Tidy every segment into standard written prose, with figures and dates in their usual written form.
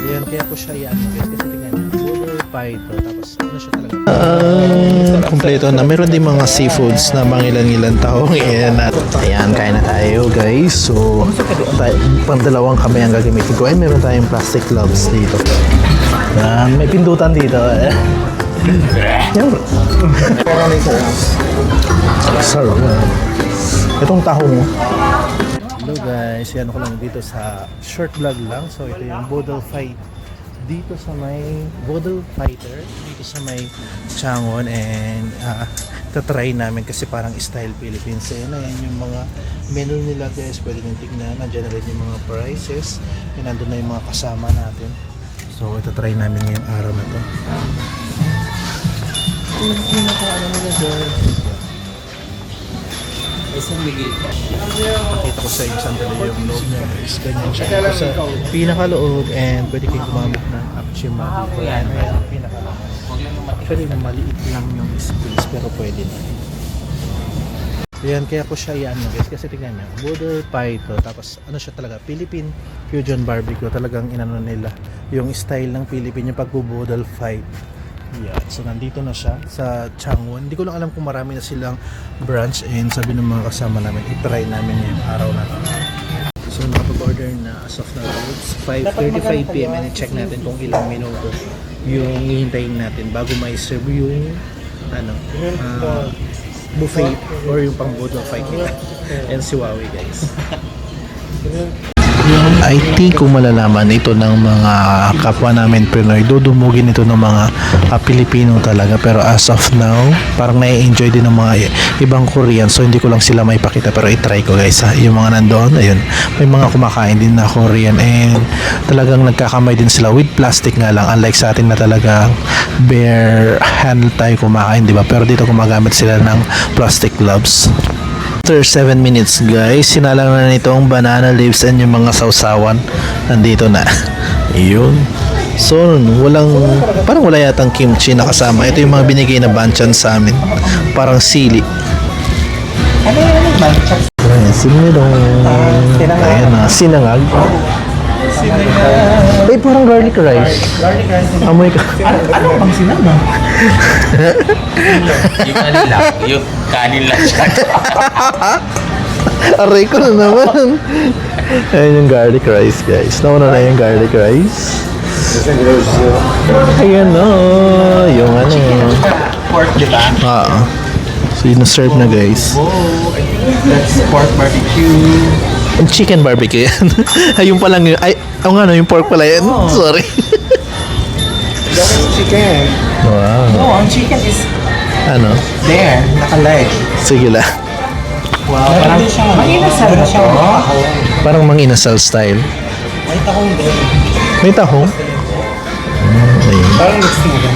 Ayan, kaya ko siya i-ano guys, kasi tingnan nyo, boulder python, tapos ano siya talaga. Kompleto na. Meron din mga seafoods na mangilan-ngilan taong. Ayan, kain na tayo guys. So, pang-dalawang kami ang gagamitin ko. Ay, meron tayong plastic gloves dito. Ayan, may pindutan dito. Yan. Sarap. Itong tahong mo. Hello guys, yan ko lang dito sa short vlog lang. So ito yung Bodal Fight dito sa may Bodal Fighter dito sa may Changon, and tatry namin kasi parang style Philippines. Ayan na yan yung mga menu nila guys, pwede nyo tignan. Nandiyan na rin yung mga prices, and nandun na yung mga kasama natin. So ito try namin ngayong araw na to. Yung pinaka-ano nila guys, pakita ko sa inyo sandali yung loob niya guys. Ganyan siya dito sa pinakaloob, and pwede kayong gumamit ng Apchima dito. Ayan yung pinakaloob. Actually maliit lang yung space pero pwede na. Ayan, kaya ko siya i-ano guys, kasi tingnan nyo, boulder python, tapos ano siya talaga, Philippine fusion barbecue. Talagang inano nila yung style ng Philippine, yung pagbo-boulder fight. Yeah, so nandito na siya sa Changwon. Hindi ko lang alam kung marami na silang branch, and sabi ng mga kasama namin, i-try namin yung araw na to. So nakapag-order na as of now. It's 5:35 PM, and i-check natin kung ilang minuto yung hihintayin natin bago may serve yung ano, buffet or yung pang boodle fight nila. And si Huawei guys. I think kung malalaman ito ng mga kapwa namin Pinoy, dudumugin ito ng mga Pilipino talaga. Pero as of now, parang nai-enjoy din ng mga ibang Korean. So hindi ko lang sila maipakita, pero i-try ko guys ha. Yung mga nandoon, ayun, may mga kumakain din na Korean, and talagang nagkakamay din sila with plastic nga lang. Unlike sa atin na talagang bare hand tayo kumakain, di ba? Pero dito gumagamit sila ng plastic gloves. After 7 minutes guys, sinalang na nitong banana leaves and yung mga sausawan nandito na. Yun. So parang wala yatang kimchi na kasama. Ito yung mga binigay na banchan sa amin, parang sili. Ayan, sinilong. Ayan na, sinangag. Eh, parang garlic rice. Amoy ka. Ano bang sinama? Yung kanin lang siya. Aray ko na naman. Ayan yung garlic rice guys. Nauna na yung garlic rice. Ayan o. Yung ano. Pork, di ba? So yun na-serve na guys. That's pork barbecue. Chicken barbecue yan. Ayun pa lang yun. Ay, nga no, yung pork pala yan. Sorry. Chicken. Wow. No, ang chicken is Ano? there, nakalay. Sige lang. Wow, parang manginasal na siya. Parang manginasal style. May tahong din. May tahong? Ayun. Parang mixing din.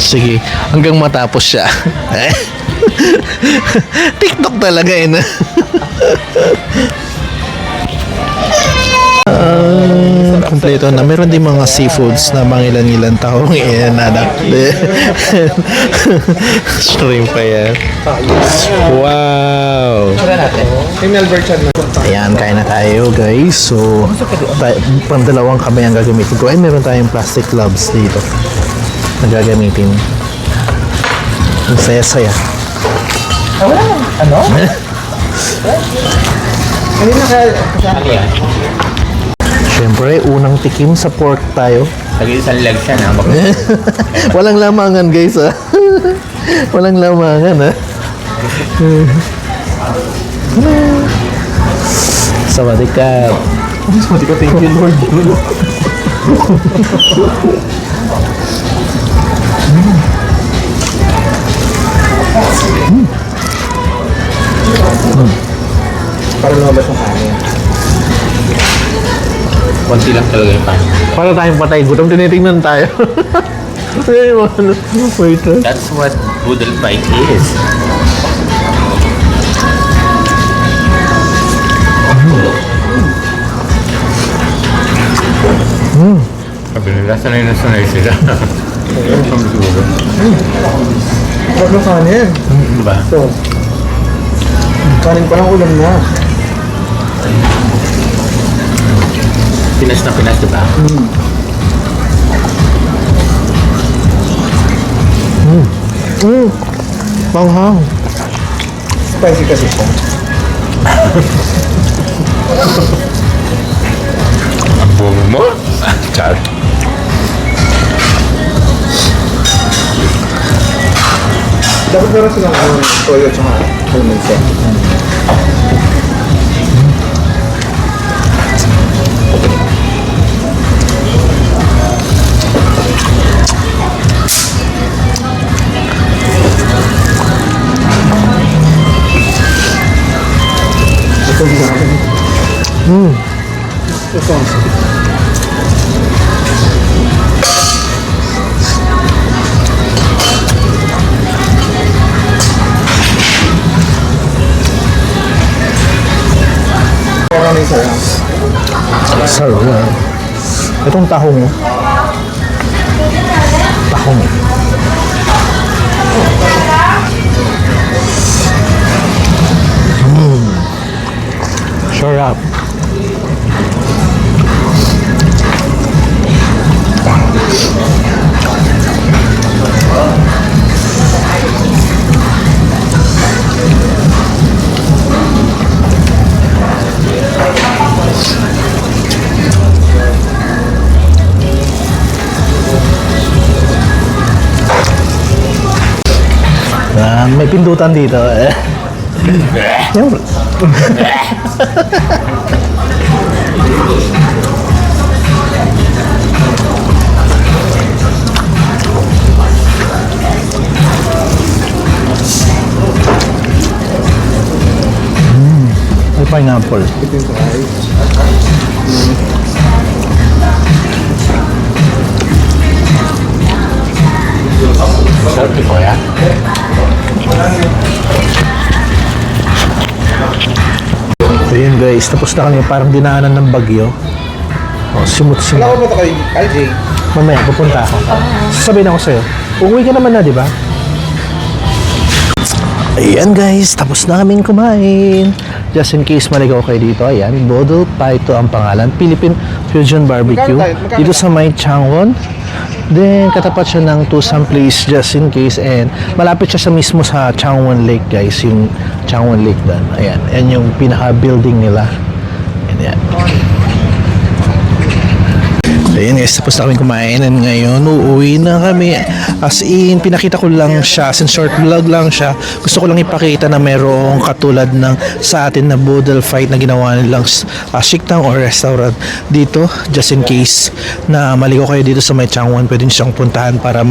Sige, hanggang matapos siya. TikTok talaga eh. Kompleto na. Meron din mga seafoods na mangilan-ngilan taong. Ayan, anak. Shrimp pa yan. Wow. Ayan, kain na tayo guys. So, pang-dalawang kami ang gagamitin ko. Ay, meron tayong plastic gloves dito na gagamitin. Ang saya-saya. Wala lang. Ano? Hindi na kaya. Siyempre, unang tikim sa pork tayo. Tag-isang leg siya na. Walang lamangan guys ha. Walang lamangan ha. Sawadikap. Sawadikap, thank you Lord. Para lumabas yung kanin. Konti lang talaga yung kanin. Para tayong patay gutom, tinitingnan tayo. That's what boodle fight is. Sabi nila, sanay na sanay sila. Huwag na kanin. Diba? So, Kanin pa lang ulam na. Pinas na Pinas, diba? Manghang. Spicy kasi siya. Ang bobo mo? Chad. Dapat meron silang toyo at saka halmansa. Ito ang dami. Ito ang maraming sarang. Sarap. Itong tahong mo. Tahong. Sarap. May pindutan dito. Yung- May pineapple. Ito yung fries. Sarap ni Kuya. So yun guys, tapos na kami parang dinaanan ng bagyo. Oh, simut-simut. Wala ko ba ito kay Jay? Mamaya, pupunta ako. Sasabihin ako sa'yo. Uuwi ka naman na, di ba? Ayan guys, tapos na kaming kumain. Just in case maligaw kayo dito, ayan, Bodol Paito ang pangalan. Philippine Fusion Barbecue. Magkano Dito sa may Changwon. Then, katapat siya ng Tusam Place just in case. And malapit siya sa mismo sa Changwon Lake guys. Yung Changwon Lake doon. Ayan, yan yung pinaka-building nila. Ayan. Ayan guys, tapos na kami kumain and ngayon uuwi na kami. As in, pinakita ko lang siya, since short vlog lang siya, gusto ko lang ipakita na merong katulad ng sa atin na boodle fight na ginawa nilang shiktang or restaurant dito, just in case na maligo kayo dito sa may Changwon, pwede nyo siyang puntahan para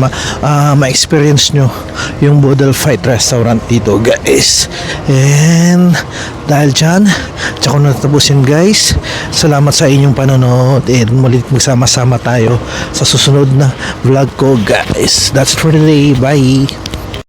ma-experience nyo yung boodle fight restaurant dito guys. And dahil dyan, tsaka ko natatapusin guys. Salamat sa inyong panonood and mulit magsama-sama tayo sa susunod na vlog ko guys. That's for today. Bye!